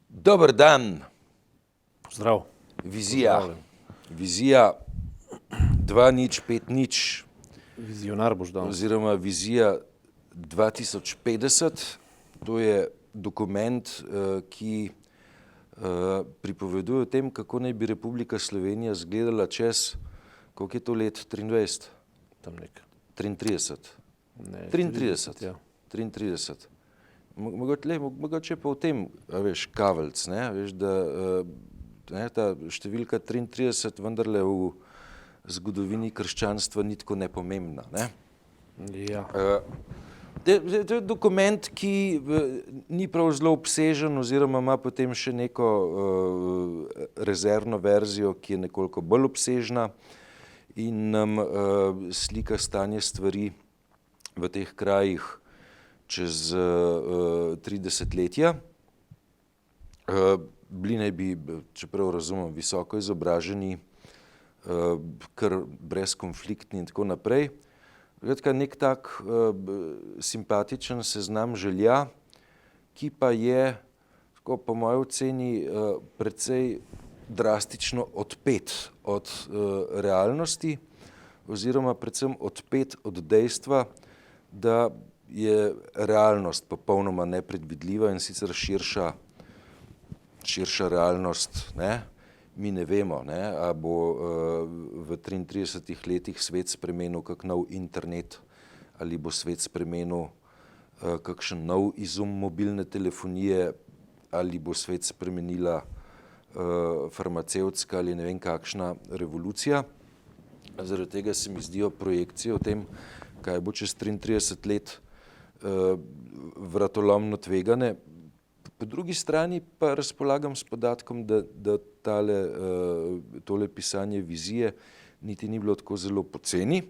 Dober dan, Zdrav. vizija 2050 Vizionar boš dal. oziroma vizija 2050. To je dokument, ki pripoveduje o tem, kako naj bi Republika Slovenija izgledala čez, koliko je to let, 23? Tam nek. 33. Ne, 33. ja. 33. Mogoče pa v tem, a veš, kaveljc, ne, veš, da ne, ta številka 33 vendarle v zgodovini krščanstva ni tako nepomembna, ne. Ja. To je dokument, ki ni prav zelo obsežen oziroma ima potem še neko rezervno verzijo, ki je nekoliko bolj obsežna in nam slika stanje stvari v teh krajih čez 3 desetletja. Bili naj bi, čeprav razumem, visoko izobraženi, kar brezkonfliktni in tako naprej. Nek tak simpatičen seznam želja, ki pa je, tako po moji oceni, precej drastično odpet od realnosti oziroma predvsem odpet od dejstva, da je realnost popolnoma nepredvidljiva in sicer širša realnost, ne. Mi ne vemo, ne, a bo v 33 letih svet spremenil kak nov internet ali bo svet spremenil kakšen nov izum mobilne telefonije ali bo svet spremenila farmacevtska ali ne vem kakšna revolucija. Zaradi tega se mi zdijo projekcije o tem, kaj bo čez 33 let, vratolomno tvegane. Po drugi strani pa razpolagam s podatkom, da tole pisanje vizije niti ni bilo tako zelo poceni,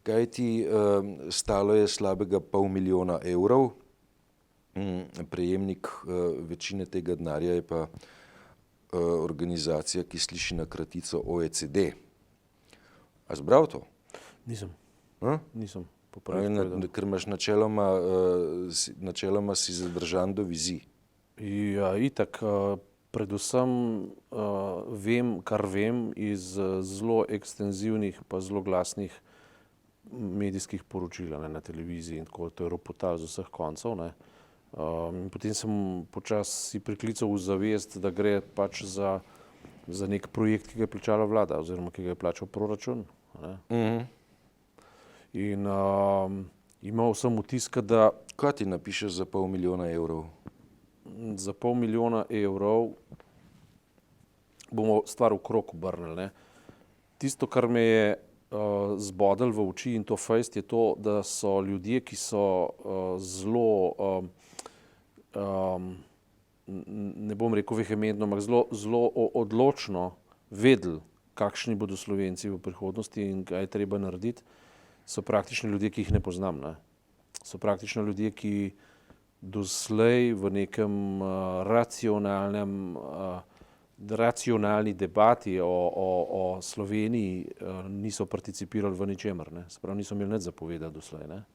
kajti stalo je slabega $500 000, prejemnik večine tega denarja je pa organizacija, ki sliši na kratico OECD. A zbral to? Nisem. A? Nisem. Ker imaš načeloma si zadržan do vizij. Ja, itak, predvsem vem, kar vem iz zelo ekstenzivnih pa zelo glasnih medijskih poročil, ne, na televiziji in tako, to je ropotal z vseh koncev, ne. Potem sem počasi priklical v zavest, da gre pač za nek projekt, ki ga je plačala vlada oziroma ki ga je plačal proračun, ne. In imel sem vtis, da Kaj ti napišeš za $500 000? za $500 000 bomo stvar v krog obrnili, ne. Tisto, kar me je zbodlo v oči in to fejst, je to, da so ljudje, ki so zelo ne bom rekel vehementno, ampak zelo odločno vedeli, kakšni bodo Slovenci v prihodnosti in kaj je treba narediti, so praktično ljudje, ki jih ne poznam, ne. So praktično ljudje, ki doslej v nekem racionalni debati o Sloveniji niso participirali v ničemer, ne. Se pravi, niso imeli nič za povedati doslej, ne.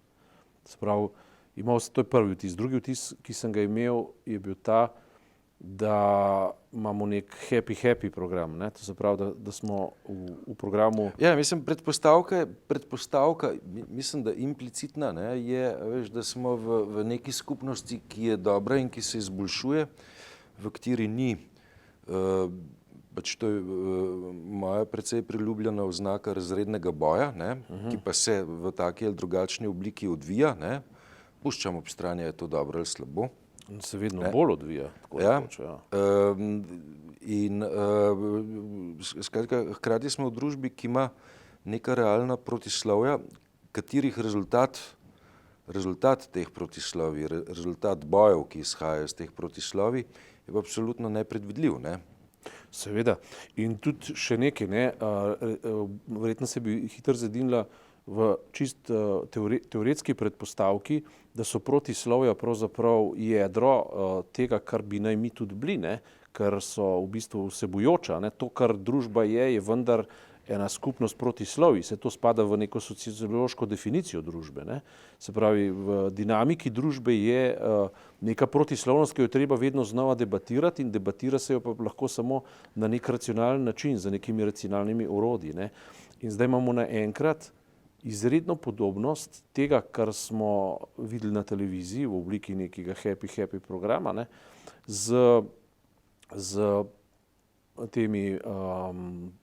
Se pravi, to je prvi vtis. Drugi vtis, ki sem ga imel, je bil ta, da imamo nek happy program, ne. To se pravi, da smo v programu. Ja, mislim, predpostavka, mislim, da implicitna, ne, je, veš, da smo v neki skupnosti, ki je dobra in ki se izboljšuje, v kateri ni, pač to je moja precej priljubljena oznaka razrednega boja, ne, ki pa se v taki ali drugačni obliki odvija, ne. Puščam ob strani, je to dobro ali slabo. Se vedno bolj odvija. Ja. In skratka, hkrati smo v družbi, ki ima neka realna protislovja, katerih rezultat teh protislovij, rezultat bojev, ki izhajajo iz teh protislovij, je pa absolutno nepredvidljiv, ne. Seveda. In tudi še nekaj, ne, verjetno se bi hitro zedinila v čist teoretski predpostavki, da so protislovja pravzaprav jedro tega, kar bi naj mi tudi bili, ne, ker so v bistvu vsebujoča, ne. To, kar družba je vendar ena skupnost protislovij, se to spada v neko sociološko definicijo družbe. Ne? Se pravi, v dinamiki družbe je neka protislovnost, ki jo treba vedno znova debatirati in debatira se jo pa lahko samo na nek racionalen način, z nekimi racionalnimi orodji. Ne? In zdaj imamo naenkrat izredno podobnost tega, kar smo videli na televiziji v obliki nekega happy programa, ne? z temi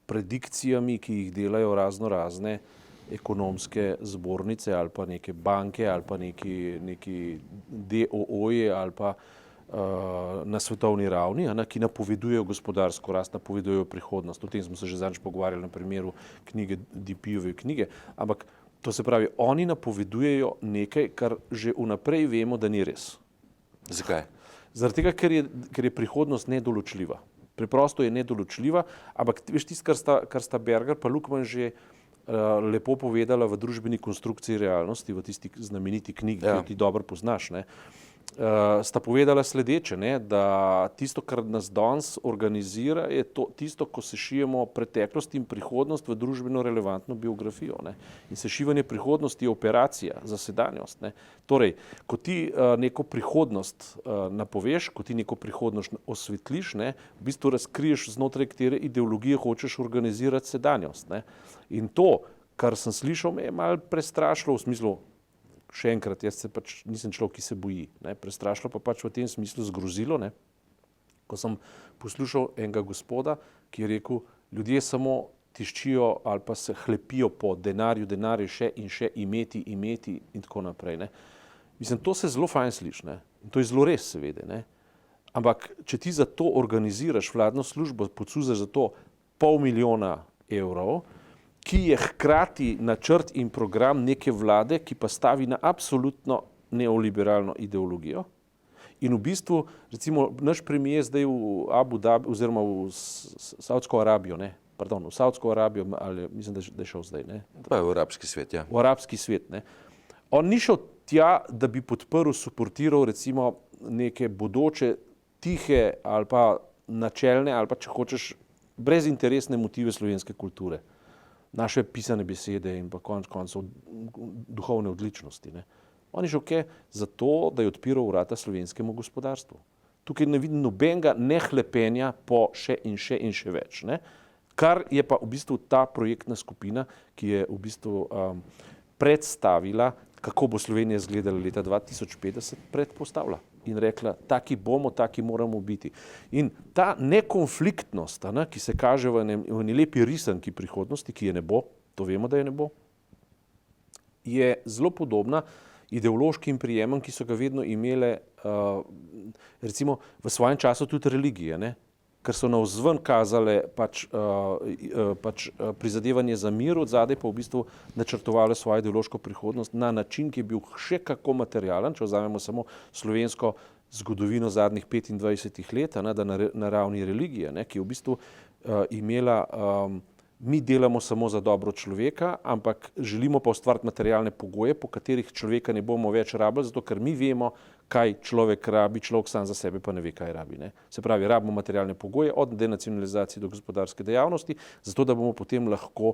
predikcijami, ki jih delajo razne ekonomske zbornice ali pa neke banke ali pa neki DOO-ji ali pa na svetovni ravni, ki napovedujejo gospodarsko rast, napovedujejo prihodnost. O tem smo se že zadnjič pogovarjali na primeru knjige DP-ove knjige, ampak to se pravi, oni napovedujejo nekaj, kar že vnaprej vemo, da ni res. Zakaj? Zaradi tega, ker je prihodnost nedoločljiva. Preprosto je nedoločljiva, ampak veš tisto, kar sta Berger pa Luckmann že lepo povedala v družbeni konstrukciji realnosti, v tisti znameniti knjigi, ki jo ti dobro poznaš, ne, sta povedala sledeče, ne, da tisto, kar nas danes organizira, je tisto, ko sešijemo preteklost in prihodnost v družbeno relevantno biografijo. Ne. In sešivanje prihodnosti je operacija za sedanjost. Ne. Torej, ko ti neko prihodnost napoveš, ko ti neko prihodnost osvetliš, ne, v bistvu razkriješ, znotraj katere ideologije hočeš organizirati sedanjost. Ne. In to, kar sem slišal, me je malo prestrašilo v smislu, še enkrat, jaz se pač nisem človek, ki se boji, ne, prestrašilo pa pač v tem smislu zgrozilo, ne, ko sem poslušal enega gospoda, ki je rekel, ljudje samo tiščijo ali pa se hlepijo po denarju še in še, imeti in tako naprej, ne. Mislim, to se zelo fajn sliši, ne, in to je zelo res, seveda, ne, ampak če ti za to organiziraš vladno službo, pocuzaš za to $500,000 evrov, ki je hkrati načrt in program neke vlade, ki pa stavi na absolutno neoliberalno ideologijo. In v bistvu, recimo, naš premier zdaj v Abu Dhabi, oziroma v Saudsko Arabijo, ne, pardon, v Saudsko Arabijo, ali mislim, da je šel zdaj, ne. Pa v arabski svet, ja. V arabski svet, ne. On ni šel tja, da bi podprl, suportiral recimo neke bodoče tihe ali pa načelne ali pa, če hočeš, brezinteresne motive slovenske kulture. Naše pisane besede in pa konec koncev duhovne odličnosti. Ne. On je šel zato, da je odpiral vrata slovenskemu gospodarstvu. Tukaj ne vidim nobenega nehlepenja po še in še več. Ne. Kar je pa v bistvu ta projektna skupina, ki je v bistvu predstavila, kako bo Slovenija izgledala leta 2050, predpostavila in rekla, taki bomo, taki moramo biti. In ta nekonfliktnost, ki se kaže v eni lepi risanki prihodnosti, ki je ne bo, to vemo, da je ne bo, je zelo podobna ideološkim prijemom, ki so ga vedno imele recimo v svojem času tudi religije, ne? Ker so navzven kazale pač prizadevanje za mir, od zadaj pa v bistvu načrtovale svojo ideološko prihodnost na način, ki je bil še kako materialen, če vzamemo samo slovensko zgodovino zadnjih 25 let, da na ravni religije, ne, ki je v bistvu imela, mi delamo samo za dobro človeka, ampak želimo pa ustvariti materialne pogoje, po katerih človeka ne bomo več rabili, zato ker mi vemo, kaj človek rabi, človek sam za sebe pa ne ve, kaj rabi. Ne. Se pravi, rabimo materialne pogoje od denacionalizacije do gospodarske dejavnosti, zato da bomo potem lahko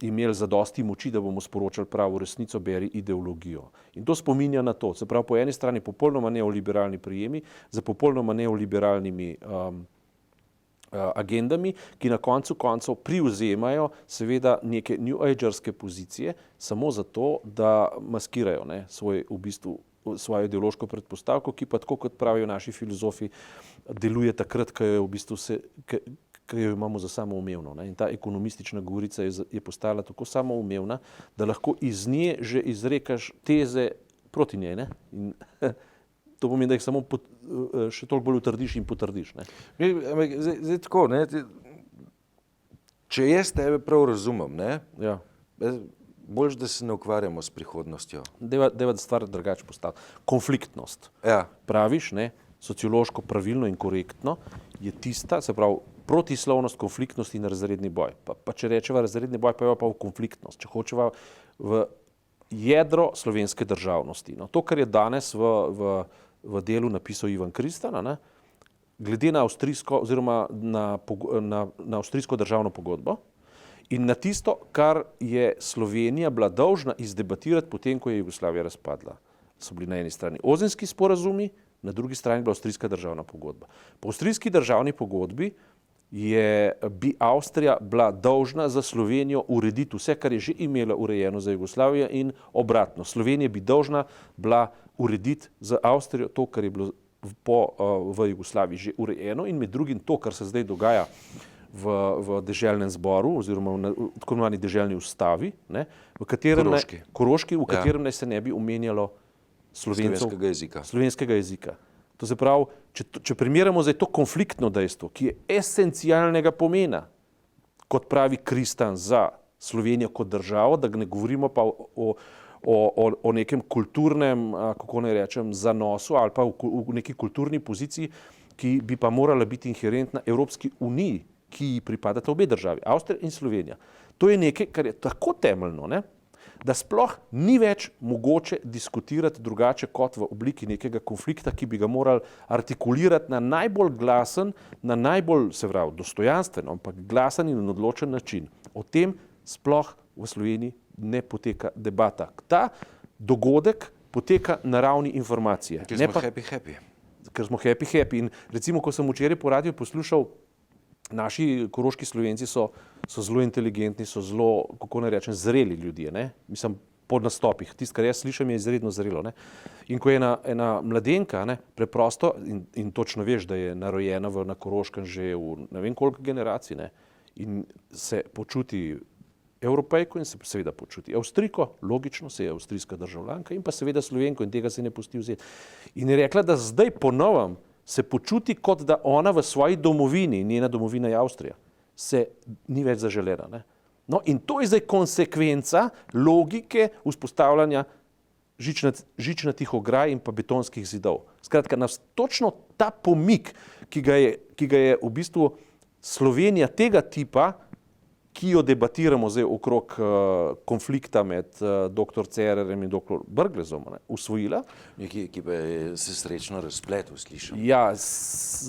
imeli zadosti moči, da bomo sporočali pravo resnico, beri ideologijo. In to spominja na to. Se pravi, po eni strani popolnoma neoliberalni prijemi, za popolnoma neoliberalnimi agendami, ki na koncu koncev privzemajo seveda neke new agerske pozicije, samo zato, da maskirajo, ne, svojo ideološko predpostavko, ki pa tako, kot pravijo naši filozofi, deluje takrat, ko jo v bistvu ko jo imamo za samoumevno. Ne. In ta ekonomistična govorica je postala tako samoumevna, da lahko iz nje že izrekaš teze proti njej. Ne. In to pomeni, da jih samo še toliko bolj utrdiš in potrdiš. Ne. Zdaj tako, ne, če jaz tebe prav razumem, ne, ja. Boljš, da se ne ukvarjamo s prihodnostjo. Deva stvar drugače postaviti. Konfliktnost. Ja. Praviš, ne, sociološko pravilno in korektno je tista, se pravi, protislovnost, konfliktnost in razredni boj. Pa če rečeva razredni boj, pa je pa v konfliktnost. Če hočeva v jedro slovenske državnosti. No, to, kar je danes v delu napisal Ivan Kristan, ne, glede na avstrijsko oziroma na avstrijsko državno pogodbo, in na tisto, kar je Slovenija bila dolžna izdebatirati potem, ko je Jugoslavija razpadla. So bili na eni strani Ozenski sporazumi, na drugi strani bila avstrijska državna pogodba. Po avstrijski državni pogodbi bi Avstrija bila dolžna za Slovenijo urediti vse, kar je že imela urejeno za Jugoslavijo in obratno. Slovenija bi dolžna bila urediti za Avstrijo to, kar je bilo v Jugoslaviji že urejeno in med drugim to, kar se zdaj dogaja v deželnem zboru oziroma v tako imenovani deželni ustavi, ne, v katerem Koroški, v katerem naj se ne bi omenjalo slovenskega jezika. To se pravi, če primerjamo zdaj to konfliktno dejstvo, ki je esencialnega pomena, kot pravi Kristan, za Slovenijo kot državo, da ne govorimo pa o nekem kulturnem, kako naj rečem, zanosu ali pa v neki kulturni poziciji, ki bi pa morala biti inherentna Evropski uniji, ki ji pripadata obe državi, Avstrija in Slovenija. To je nekaj, kar je tako temeljno, ne, da sploh ni več mogoče diskutirati drugače kot v obliki nekega konflikta, ki bi ga morali artikulirati na najbolj glasen, na najbolj, se pravi, dostojanstven, ampak glasen in odločen način. O tem sploh v Sloveniji ne poteka debata. Ta dogodek poteka na ravni informacije. Ker smo happy. Ker smo happy. In recimo, ko sem včeraj po radiju poslušal, naši koroški Slovenci so zelo inteligentni, so zelo, kako naj rečem, zreli ljudje, ne? Mislim, po nastopih. Tisto, kar jaz slišim, je izredno zrelo, ne? In ko je ena mladenka, ne, preprosto, in točno veš, da je narojena na Koroškem že v ne vem koliko generacij, ne, in se počuti Evropejko in se seveda počuti Avstrijko, logično, se je avstrijska državljanka in pa seveda Slovenko in tega se ne pusti vzeti. In je rekla, da zdaj po novem se počuti, kot da ona v svoji domovini, njena domovina je Avstrija, se ni več zaželena. Ne? No, in to je zdaj konsekvenca logike vzpostavljanja žičnatih ograj in pa betonskih zidov. Skratka, nas točno ta pomik, ki ga je v bistvu Slovenija tega tipa, ki jo debatiramo zdaj okrog konflikta med dr. Cererjem in dr. Brglezom, usvojila. Ki pa se srečno razpletel, slišim. Ja,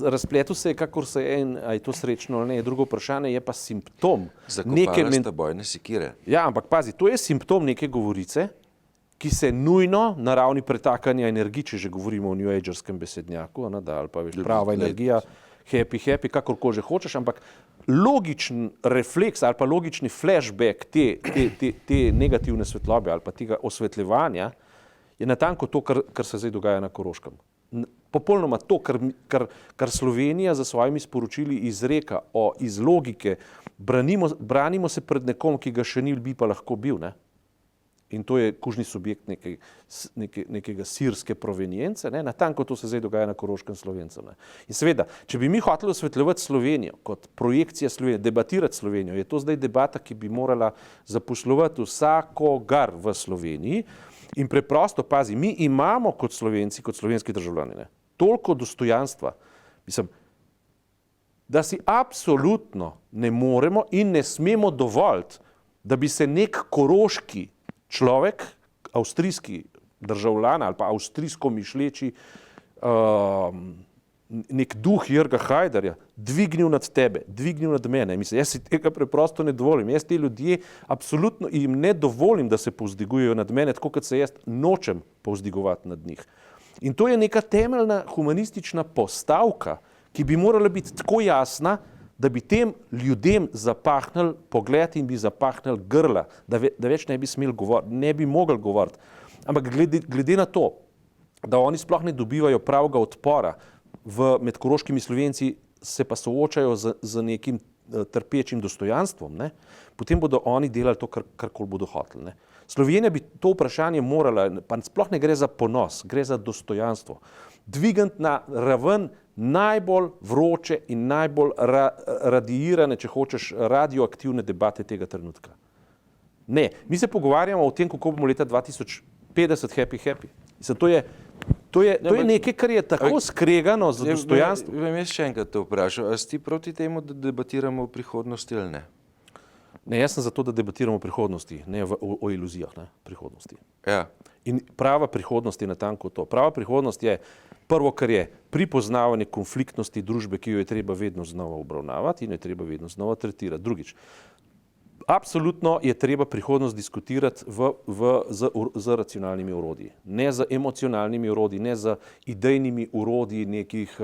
razpletel se je, kakor se je, a je to srečno ali ne, je drugo vprašanje, je pa simptom. Zakopala sta bojne sekire. Ja, ampak pazi, to je simptom neke govorice, ki se nujno na ravni pretakanja energij, če že govorimo o New Agerskem besednjaku, ali pa veš, prava energija, happy, kakorkoli že hočeš, ampak logičen refleks ali pa logični flashback te negativne svetlobe ali pa tega osvetljevanja je natanko to, kar se zdaj dogaja na Koroškem. Popolnoma to, kar Slovenija za svojimi sporočili izreka iz logike, branimo se pred nekom, ki ga še ni, bi pa lahko bil, ne? In to je kužni subjekt nekega sirske provenience, ne? Natanko to se zdaj dogaja na Koroškem Slovencem. Ne? In seveda, če bi mi hoteli osvetljevati Slovenijo kot projekcija Slovenije, debatirati Slovenijo, je to zdaj debata, ki bi morala zaposlovati vsakogar v Sloveniji in preprosto, pazi, mi imamo kot Slovenci, kot slovenski državljani, ne? Toliko dostojanstva, mislim, da si absolutno ne moremo in ne smemo dovoliti, da bi se nek koroški človek, avstrijski državljan ali pa avstrijsko mišleči nek duh Jrga Hajdarja dvignil nad tebe, dvignil nad mene. Mislim, jaz si tega preprosto ne dovolim. Jaz te ljudje absolutno jim ne dovolim, da se povzdigujejo nad mene, tako kot se jaz nočem povzdigovati nad njih. In to je neka temeljna humanistična postavka, ki bi morala biti tako jasna, da bi tem ljudem zapahnili pogled in bi zapahnili grla, da več ne bi smeli govoriti, ne bi mogli govoriti. Ampak glede na to, da oni sploh ne dobivajo pravega odpora med koroškimi Slovenci, se pa soočajo z nekim trpečim dostojanstvom, ne? Potem bodo oni delali to, karkoli bodo hoteli. Ne? Slovenija bi to vprašanje morala, pa sploh ne gre za ponos, gre za dostojanstvo, dvigant na raven najbolj vroče in najbolj radiirane, če hočeš, radioaktivne debate tega trenutka. Ne, mi se pogovarjamo o tem, kako bomo leta 2050 happy. Mislim, to je nekaj, kar je tako skregano z dostojanstvom. Vem jaz še enkrat te vprašal, a si ti proti temu, da debatiramo o prihodnosti ali ne? Ne, jaz sem zato, da debatiramo o prihodnosti, ne o iluzijah, ne, prihodnosti. Ja. In prava prihodnost je natanko to. Prava prihodnost je prvo, kar je pripoznavanje konfliktnosti družbe, ki jo je treba vedno znova obravnavati in jo je treba vedno znova tretirati. Drugič, Absolutno je treba prihodnost diskutirati z racionalnimi orodji, ne z emocionalnimi orodji, ne z idejnimi orodji nekih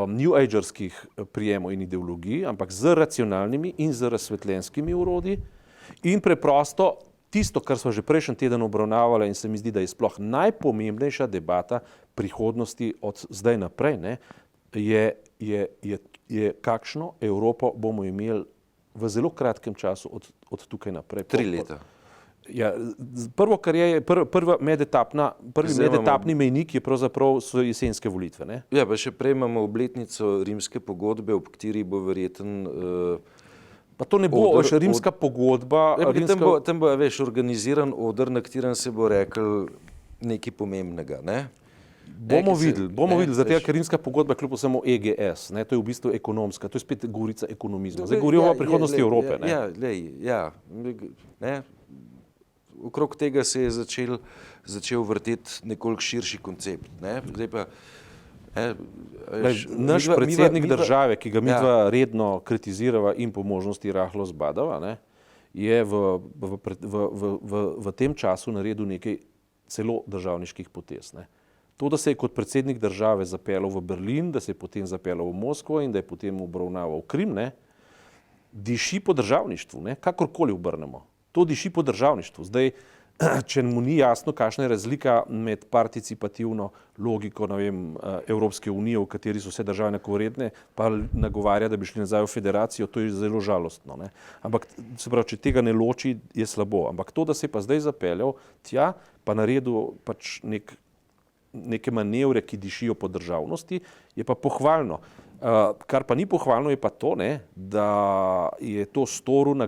new agerskih prijemov in ideologij, ampak z racionalnimi in z razsvetljenskimi orodji in preprosto tisto, kar smo že prejšnji teden obravnavali in se mi zdi, da je sploh najpomembnejša debata prihodnosti od zdaj naprej, ne, je kakšno Evropo bomo imeli v zelo kratkem času od tukaj naprej. 3 leta. Ja, prvo, kar je, prvi medetapni mejnik je pravzaprav so jesenske volitve. Ne? Ja, pa še prej imamo obletnico rimske pogodbe, ob kateri bo verjeten pa to ne bo rimska pogodba. Tam bo, veš, organiziran oder, na katerem se bo rekel nekaj pomembnega. Ne? Bomo videli, zato ker rimska pogodba kljub vsemu EGS, ne, to je v bistvu ekonomska, to je spet govorica ekonomizma. Zdaj govorimo o prihodnosti Evrope. Okrog tega se je začel vrteti nekoliko širši koncept. Ne? Zdaj pa, naš predsednik države, ki ga midva redno kritizirava in po možnosti rahlo zbadava, ne, je v tem času naredil nekaj celo državniških potez. Ne. To, da se je kot predsednik države zapeljal v Berlin, da se je potem zapeljal v Moskvo in da je potem obravnaval Krim, ne, diši po državništvu, ne, kakorkoli obrnemo. To diši po državništvu. Zdaj, če mu ni jasno, kakšna je razlika med participativno logiko, ne vem, Evropske unije, v kateri so vse države enakovredne, pa nagovarja, da bi šli nazaj v federacijo, to je zelo žalostno. Ne. Ampak, se pravi, če tega ne loči, je slabo. Ampak to, da se je pa zdaj zapeljal tja, pa naredil pač neke manevre, ki dišijo po državnosti, je pa pohvalno. Kar pa ni pohvalno, je pa to, ne, da je to storil na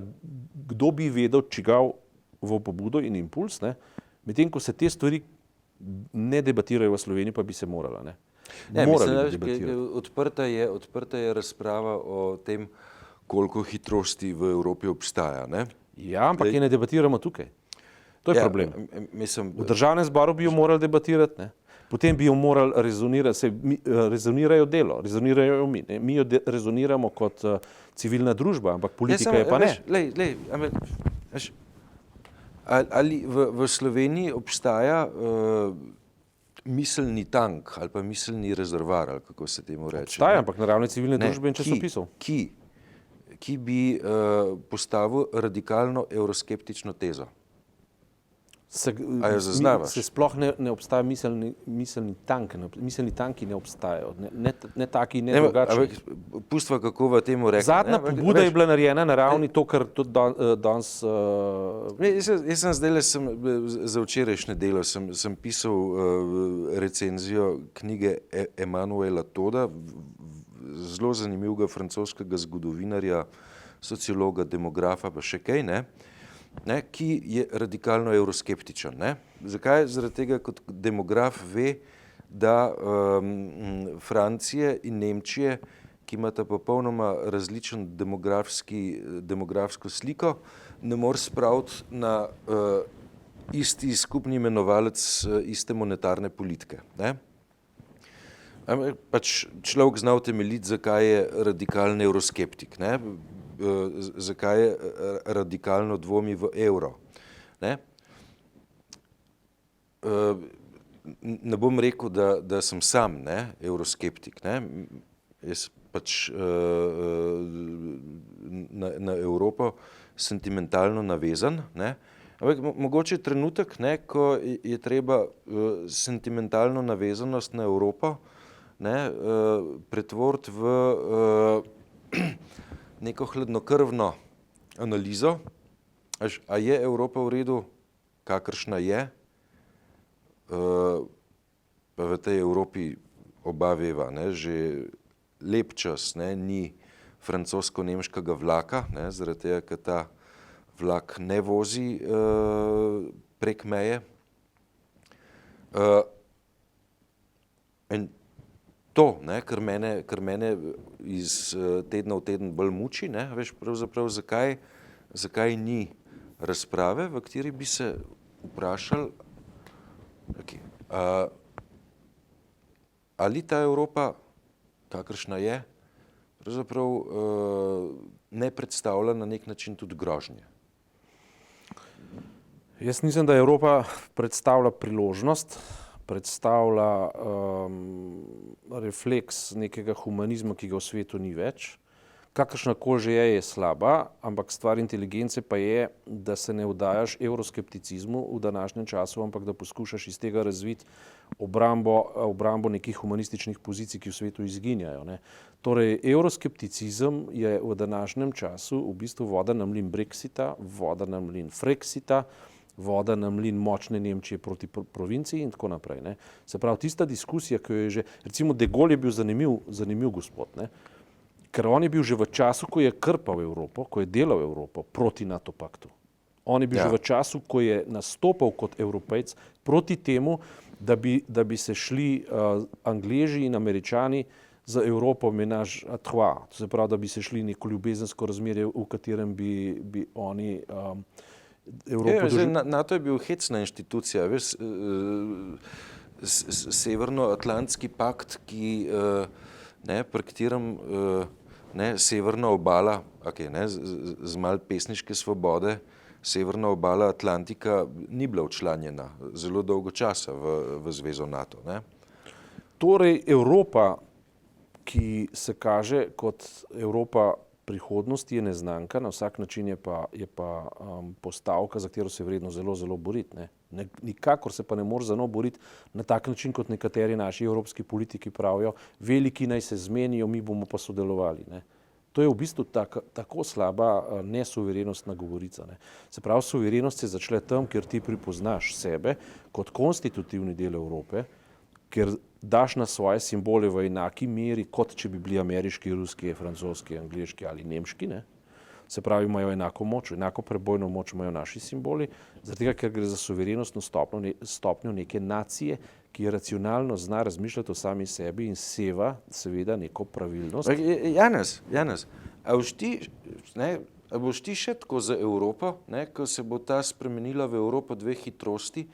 kdo bi vedel čigav v pobudo in impuls, ne, medtem ko se te stvari ne debatirajo v Sloveniji, pa bi se morala. Ne. Odprta je razprava o tem, koliko hitrosti v Evropi obstaja. Ne? Ja, ampak je ne debatiramo tukaj. To je problem. V državnem zboru bi jo morali debatirati, ne. Potem bi jo morali rezonirati, rezonirajo delo, rezonirajo mi. Ne? Mi jo rezoniramo kot civilna družba, ampak politika je pa ne. Ali v Sloveniji obstaja miselni tank ali pa miselni rezervar, ali kako se temu reče? Obstaja, ampak na ravni civilne družbe in časopisov. Ki bi postavil radikalno evroskeptično tezo. Se sploh ne obstaja miselni tank, miselni tanki ne obstajajo, ne taki, ne drugačni. Pustva, kako v temu rekel. Zadnja pobuda je bila narejena na ravni to, kar tudi danes... Jaz sem zdajle za včerajšnje delo sem pisal recenzijo knjige Emanuela Toda, zelo zanimivega francoskega zgodovinarja, sociologa, demografa, pa še kaj, ne? Ne, ki je radikalno evroskeptičen. Ne? Zakaj? Zaradi tega, kot demograf ve, da Francije in Nemčije, ki imata popolnoma različen demografsko sliko, ne more spraviti na isti skupni imenovalec iste monetarne politike. Ne? Pač človek zna utemeljiti, zakaj je radikalni evroskeptik. Ne? Zakaj je radikalno dvomi v evro. Ne? Ne bom rekel, da sem sam, ne, evroskeptik. Ne? Jaz pač na Evropo sentimentalno navezan. Ne? Ampak mogoče trenutek, ne, ko je treba sentimentalno navezanost na Evropo, ne, pretvoriti v neko hladnokrvno analizo, a je Evropa v redu, kakršna je, pa v tej Evropi oba veva, ne, že lep čas, ne, ni francosko-nemškega vlaka, ne, zaradi tega, ker ta vlak ne vozi prek meje. In to, ne, kar mene iz tedna v teden bolj muči, ne, veš, pravzaprav zakaj ni razprave, v kateri bi se vprašali, ali ta Evropa, kakršna je, pravzaprav ne predstavlja na nek način tudi grožnje? Jaz mislim, da Evropa predstavlja priložnost, predstavlja refleks nekega humanizma, ki ga v svetu ni več. Kakršna koli že je slaba, ampak stvar inteligence pa je, da se ne vdajaš evroskepticizmu v današnjem času, ampak da poskušaš iz tega razviti obrambo nekih humanističnih pozicij, ki v svetu izginjajo, ne. Torej, evroskepticizem je v današnjem času v bistvu voda na mlin Brexita, voda na mlin Frexita, voda na mlin močne Nemčije proti provinciji in tako naprej, ne. Se pravi, tista diskusija, ki jo je že, recimo De Gaulle je bil zanimiv gospod, ne. Ker on je bil že v času, ko je krpal Evropo, ko je delal Evropo proti NATO paktu. On je bil že v času, ko je nastopal kot Evropejc proti temu, da bi se šli Angleži in Američani za Evropo menage à trois. To se pravi, da bi se šli neko ljubezensko razmerje, v katerem bi oni Evropo NATO je bil hecna inštitucija, veš, Severnoatlantski pakt, ki pri katerem severna obala, z malo pesniške svobode, severna obala Atlantika ni bila včlanjena zelo dolgo časa v zvezo NATO, ne? Torej, Evropa, ki se kaže kot Evropa prihodnosti, je neznanka, na vsak način je pa postavka, za katero se je vredno zelo boriti, ne. Nikakor se pa ne more za njo boriti na tak način, kot nekateri naši evropski politiki pravijo, veliki naj se zmenijo, mi bomo pa sodelovali, ne. To je v bistvu tako slaba nesuverenostna govorica, ne. Se pravi, suverenost se začne tam, kjer ti pripoznaš sebe kot konstitutivni del Evrope, ker daš na svoje simbole v enaki meri, kot če bi bili ameriški, ruski, francoski, angleški ali nemški, ne. Se pravi, imajo enako moč, enako prebojno moč imajo naši simboli, zaradi tega, ker gre za suverenostno stopnjo neke nacije, ki racionalno zna razmišljati o sami sebi in seva seveda neko pravilnost. Janez, a boš ti še tako za Evropo, ne, ko se bo ta spremenila v Evropo dveh hitrosti,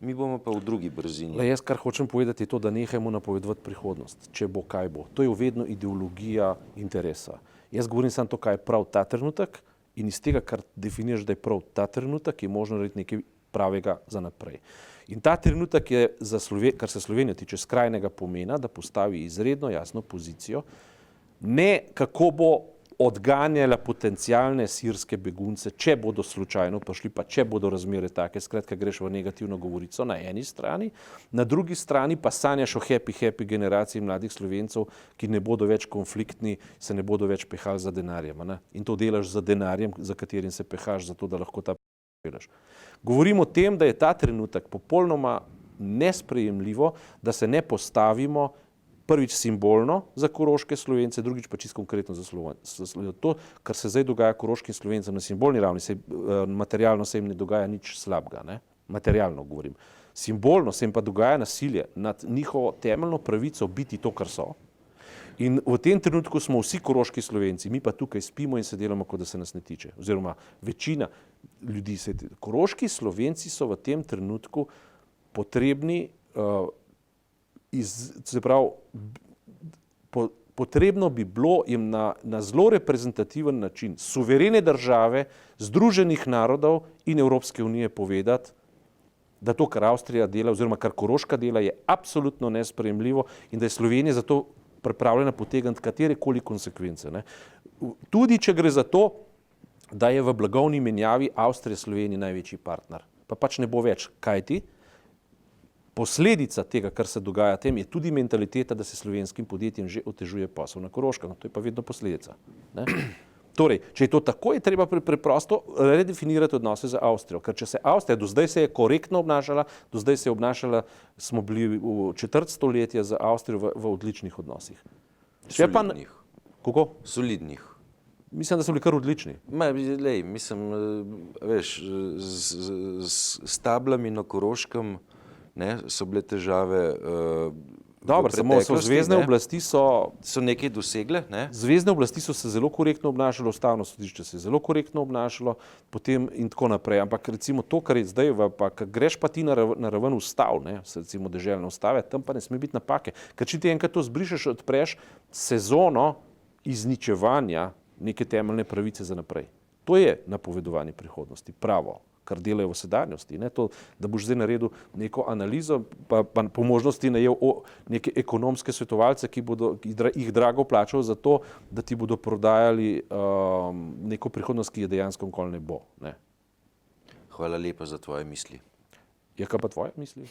mi bomo pa v drugi brzini? Jaz kar hočem povedati je to, da nehajmo napovedovati prihodnost, če bo kaj bo. To je vedno ideologija interesa. Jaz govorim samo to, kaj je prav ta trenutek in iz tega, kar definiraš, da je prav ta trenutek, je možno narediti nekaj pravega za naprej. In ta trenutek je, kar se Slovenije tiče, skrajnega pomena, da postavi izredno jasno pozicijo, ne kako bo odganjala potencialne sirske begunce, če bodo slučajno prišli, pa če bodo razmere take, skratka greš v negativno govorico na eni strani, na drugi strani pa sanjaš o happy generaciji mladih Slovencev, ki ne bodo več konfliktni, se ne bodo več pehali za denarjem, ne? In to delaš za denarjem, za katerim se pehaš, zato da lahko ta delaš. Govorim o tem, da je ta trenutek popolnoma nesprejemljivo, da se ne postavimo prvič simbolno za koroške Slovence, drugič pa čisto konkretno za Slovenijo. To, kar se zdaj dogaja koroškim Slovencem na simbolni ravni, materialno se jim ne dogaja nič slabega, ne? Materialno govorim. Simbolno se jim pa dogaja nasilje nad njihovo temeljno pravico biti to, kar so. In v tem trenutku smo vsi koroški Slovenci, mi pa tukaj spimo in se delamo, kot da se nas ne tiče. Oziroma večina ljudi koroški Slovenci so v tem trenutku potrebni potrebno bi bilo jim na zelo reprezentativen način suverene države, Združenih narodov in Evropske unije povedati, da to, kar Avstrija dela oziroma kar Koroška dela, je absolutno nesprejemljivo in da je Slovenija zato pripravljena potegniti katerekoli konsekvence, ne. Tudi če gre za to, da je v blagovni menjavi Avstrija Sloveniji največji partner. Pa pač ne bo več, kajti posledica tega, kar se dogaja tem, je tudi mentaliteta, da se slovenskim podjetjem že otežuje posel na Koroškem. To je pa vedno posledica, ne? Torej, če je to tako, je treba preprosto redefinirati odnose z Avstrijo. Ker če se Avstrija, do zdaj se je korektno obnašala, do zdaj se je obnašala, smo bili v četrt stoletja z Avstrijo v odličnih odnosih. Solidnih. Kako? Solidnih. Mislim, da so bili kar odlični. Veš, s tablami na Koroškem, ne, so bile težave Dobro, samo zvezne oblasti so nekaj dosegle, ne? Zvezne oblasti so se zelo korektno obnašale, Ustavno sodišče se je zelo korektno obnašalo, potem in tako naprej. Ampak recimo to, kar je zdaj, greš pa ti na raven ustav, ne, recimo deželne ustave, tam pa ne sme biti napake. Ker če ti enkrat to zbrišeš, odpreš sezono izničevanja neke temeljne pravice za naprej. To je napovedovanje prihodnosti, pravo, kar delajo v sedanjosti. Ne? To, da boš zdaj naredil neko analizo, pa po možnosti najel neke ekonomske svetovalce, ki jih drago plačajo za to, da ti bodo prodajali neko prihodnost, ki je dejansko nikoli ne bo. Ne? Hvala lepa za tvoje misli. Je kaj pa tvoje misli?